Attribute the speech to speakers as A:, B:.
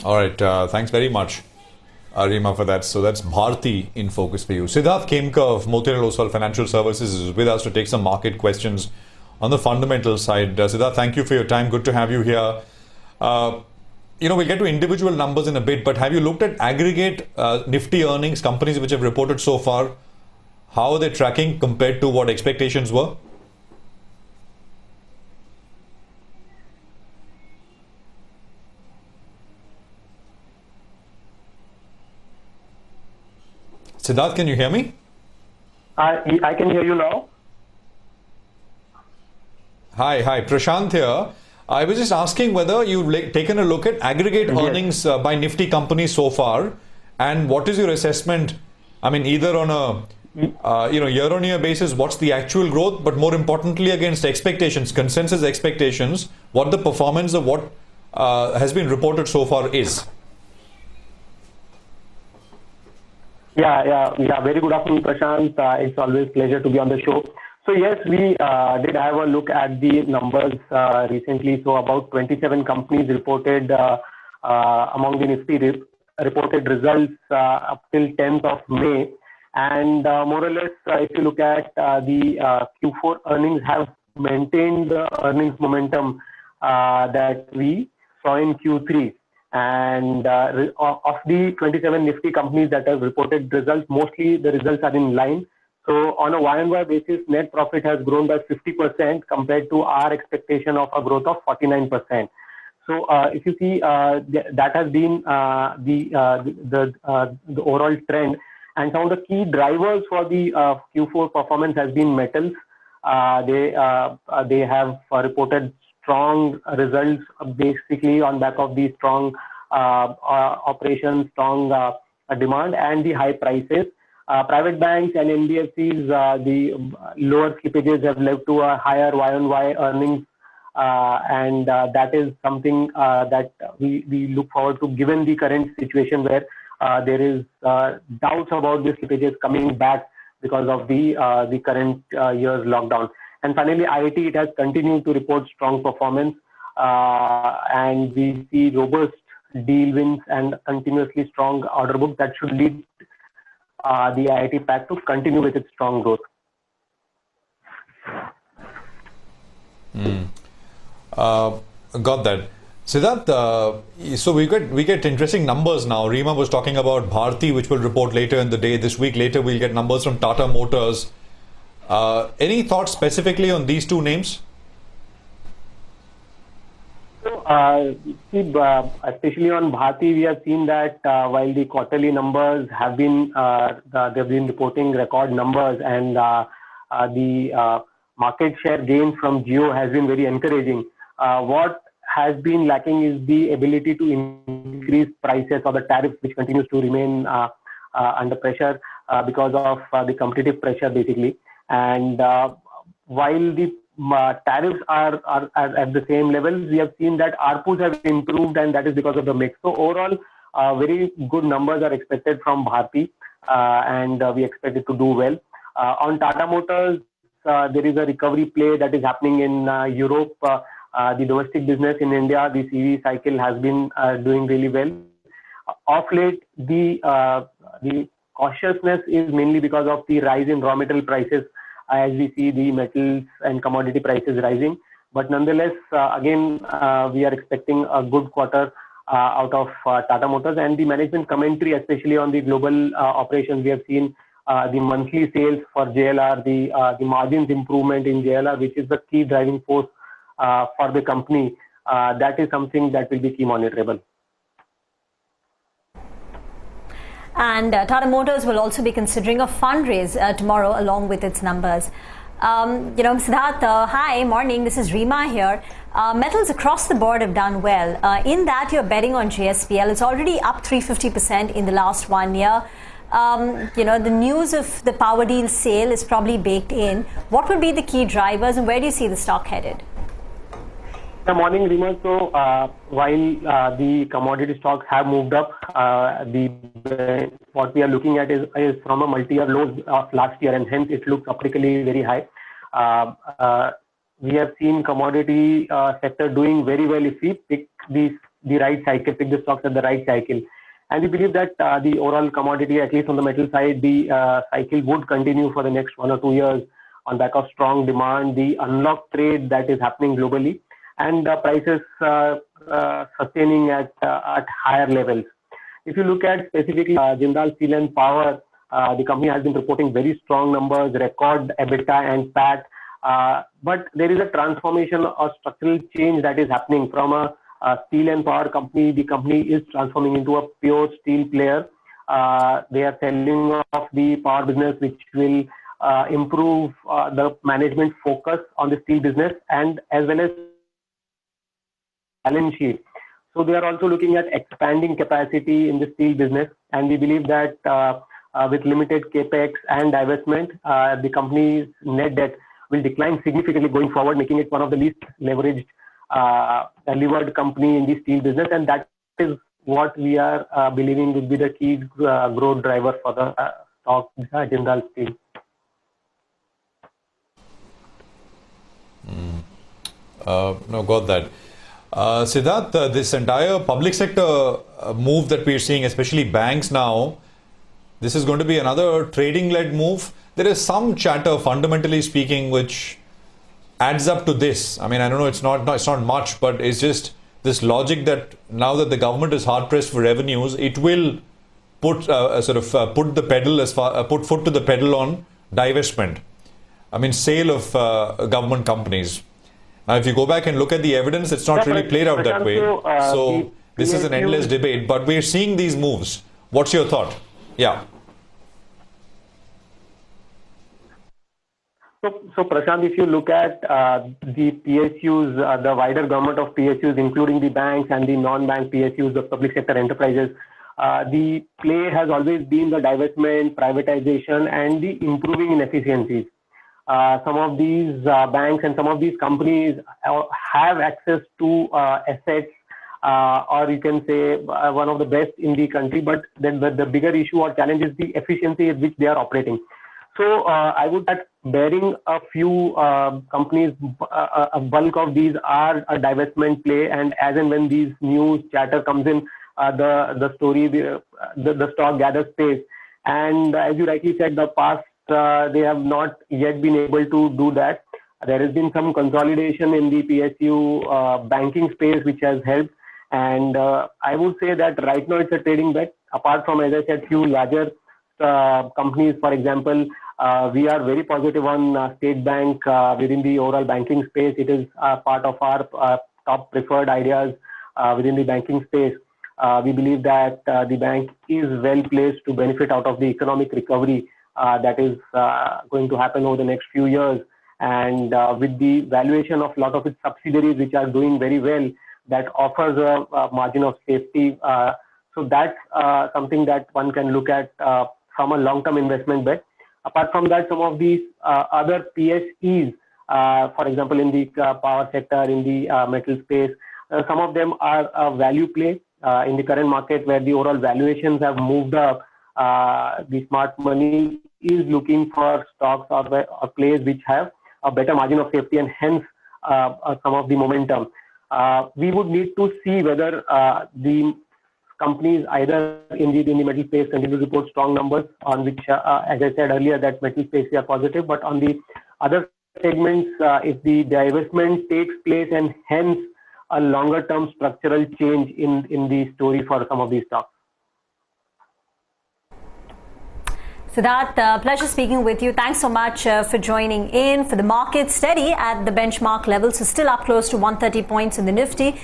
A: All right. Thanks very much, Arima, for that. So that's Bharti in focus for you. Siddharth Kemka of Motilal Oswal Financial Services is with us to take some market questions on the fundamental side. Siddharth, thank you for your time. Good to have you here. Uh, we'll get to individual numbers in a bit, but have you looked at aggregate Nifty earnings, companies which have reported so far? How are they tracking compared to what expectations were? Siddharth, can you hear me?
B: I can hear you now.
A: Hi, Prashant here. I was just asking whether you've taken a look at aggregate
B: Yes.
A: earnings by Nifty companies so far, and what is your assessment? I mean, either on a year-on-year basis, what's the actual growth, but more importantly, against expectations, consensus expectations, what the performance of what has been reported so far is.
B: Yeah. Very good afternoon, Prashant. It's always pleasure to be on the show. So yes, we did have a look at the numbers recently. So about 27 companies reported among the Nifty reported results up till 10th of May. And more or less, if you look at the Q4 earnings have maintained the earnings momentum that we saw in Q3. And of the 27 Nifty companies that have reported results, mostly the results are in line. So on a Y-on-Y basis, net profit has grown by 50% compared to our expectation of a growth of 49%. So if you see, that has been the overall trend. And some of the key drivers for the Q4 performance has been metals. They have reported strong results basically on back of the strong operations, strong demand, and the high prices. Private banks and NBFCs, the lower slippages have led to a higher Y-on-Y earnings, and that is something that we look forward to, given the current situation where there is doubts about the slippages coming back because of the current year's lockdown. And finally, IIT, it has continued to report strong performance, and we see robust deal wins and continuously strong order book that should lead the IIT pack to continue with its strong growth.
A: Got that. Siddharth, so we get interesting numbers now. Rima was talking about Bharti, which will report later in the day. This week later, we'll get numbers from Tata Motors. Any thoughts specifically on these two names?
B: So, especially on Bharti, we have seen that while the quarterly numbers have been, they've been reporting record numbers, and the market share gain from Jio has been very encouraging. What has been lacking is the ability to increase prices, or the tariffs, which continues to remain under pressure because of the competitive pressure, basically. And while the tariffs are at the same level, we have seen that ARPUs have improved, and that is because of the mix. So overall, very good numbers are expected from Bharti, and we expect it to do well. On Tata Motors, there is a recovery play that is happening in Europe. The domestic business in India, the CV cycle has been doing really well. Of late, the cautiousness is mainly because of the rise in raw material prices, as we see the metals and commodity prices rising. But nonetheless, again, we are expecting a good quarter out of Tata Motors. And the management commentary, especially on the global operations, we have seen the monthly sales for JLR, the margins improvement in JLR, which is the key driving force for the company. That is something that will be key monitorable.
C: And Tata Motors will also be considering a fundraise tomorrow along with its numbers. Siddharth, hi, morning. This is Rima here. Metals across the board have done well. In that, you're betting on JSPL. It's already up 350% in the last 1 year. The news of the power deal sale is probably baked in. What would be the key drivers, and where do you see the stock headed?
B: Good morning, Rima. So while the commodity stocks have moved up, what we are looking at is from a multi-year low of last year, and hence it looks optically very high. We have seen commodity sector doing very well. If we pick these the right cycle, pick the stocks at the right cycle. And we believe that the overall commodity, at least on the metal side, the cycle would continue for the next 1 or 2 years on back of strong demand, the unlocked trade that is happening globally, and prices sustaining at higher levels. If you look at specifically Jindal Steel and Power, the company has been reporting very strong numbers, record EBITDA and PAT. But there is a transformation or structural change that is happening from a steel and power company. The company is transforming into a pure steel player. They are selling off the power business, which will improve the management focus on the steel business and as well as balance sheet. So they are also looking at expanding capacity in the steel business, and we believe that with limited capex and divestment, the company's net debt will decline significantly going forward, making it one of the least leveraged levered company in the steel business, and that is what we are believing will be the key growth driver for the stock Jindal Steel.
A: No, got that. Siddharth, this entire public sector move that we're seeing, especially banks now, this is going to be another trading-led move. There is some chatter, fundamentally speaking, which adds up to this. I mean, I don't know, it's not much, but it's just this logic that now that the government is hard-pressed for revenues, it will put foot to the pedal on divestment. I mean, sale of government companies. Now, if you go back and look at the evidence, it's not really played out that way. So this is an endless debate, but we're seeing these moves. What's your thought? Yeah.
B: So Prashant, if you look at the PSUs, the wider government of PSUs, including the banks and the non-bank PSUs, the public sector enterprises, the play has always been the divestment, privatization, and the improving in efficiencies. Some of these banks and some of these companies have access to assets, or you can say one of the best in the country, but then the bigger issue or challenge is the efficiency at which they are operating. So I would say bearing a few companies, a bulk of these are a divestment play, and as and when these news chatter comes in, the story, the stock gathers pace. And as you rightly said, the past they have not yet been able to do that. There has been some consolidation in the PSU banking space, which has helped. And I would say that right now it's a trading bet. Apart from, as I said, few larger companies, for example, we are very positive on State Bank within the overall banking space. It is part of our top preferred ideas within the banking space. We believe that the bank is well placed to benefit out of the economic recovery that is going to happen over the next few years. And with the valuation of a lot of its subsidiaries, which are doing very well, that offers a margin of safety. So that's something that one can look at from a long-term investment bet. Apart from that, some of these other PSEs, for example, in the power sector, in the metal space, some of them are a value play in the current market where the overall valuations have moved up. The smart money is looking for stocks or plays which have a better margin of safety and hence some of the momentum. We would need to see whether the companies either in the metal space continue to report strong numbers on which, as I said earlier, that metal space we are positive, but on the other segments, if the divestment takes place and hence a longer term structural change in the story for some of these stocks.
C: Siddharth, pleasure speaking with you. Thanks so much for joining in. For the market, steady at the benchmark level, so still up close to 130 points in the Nifty.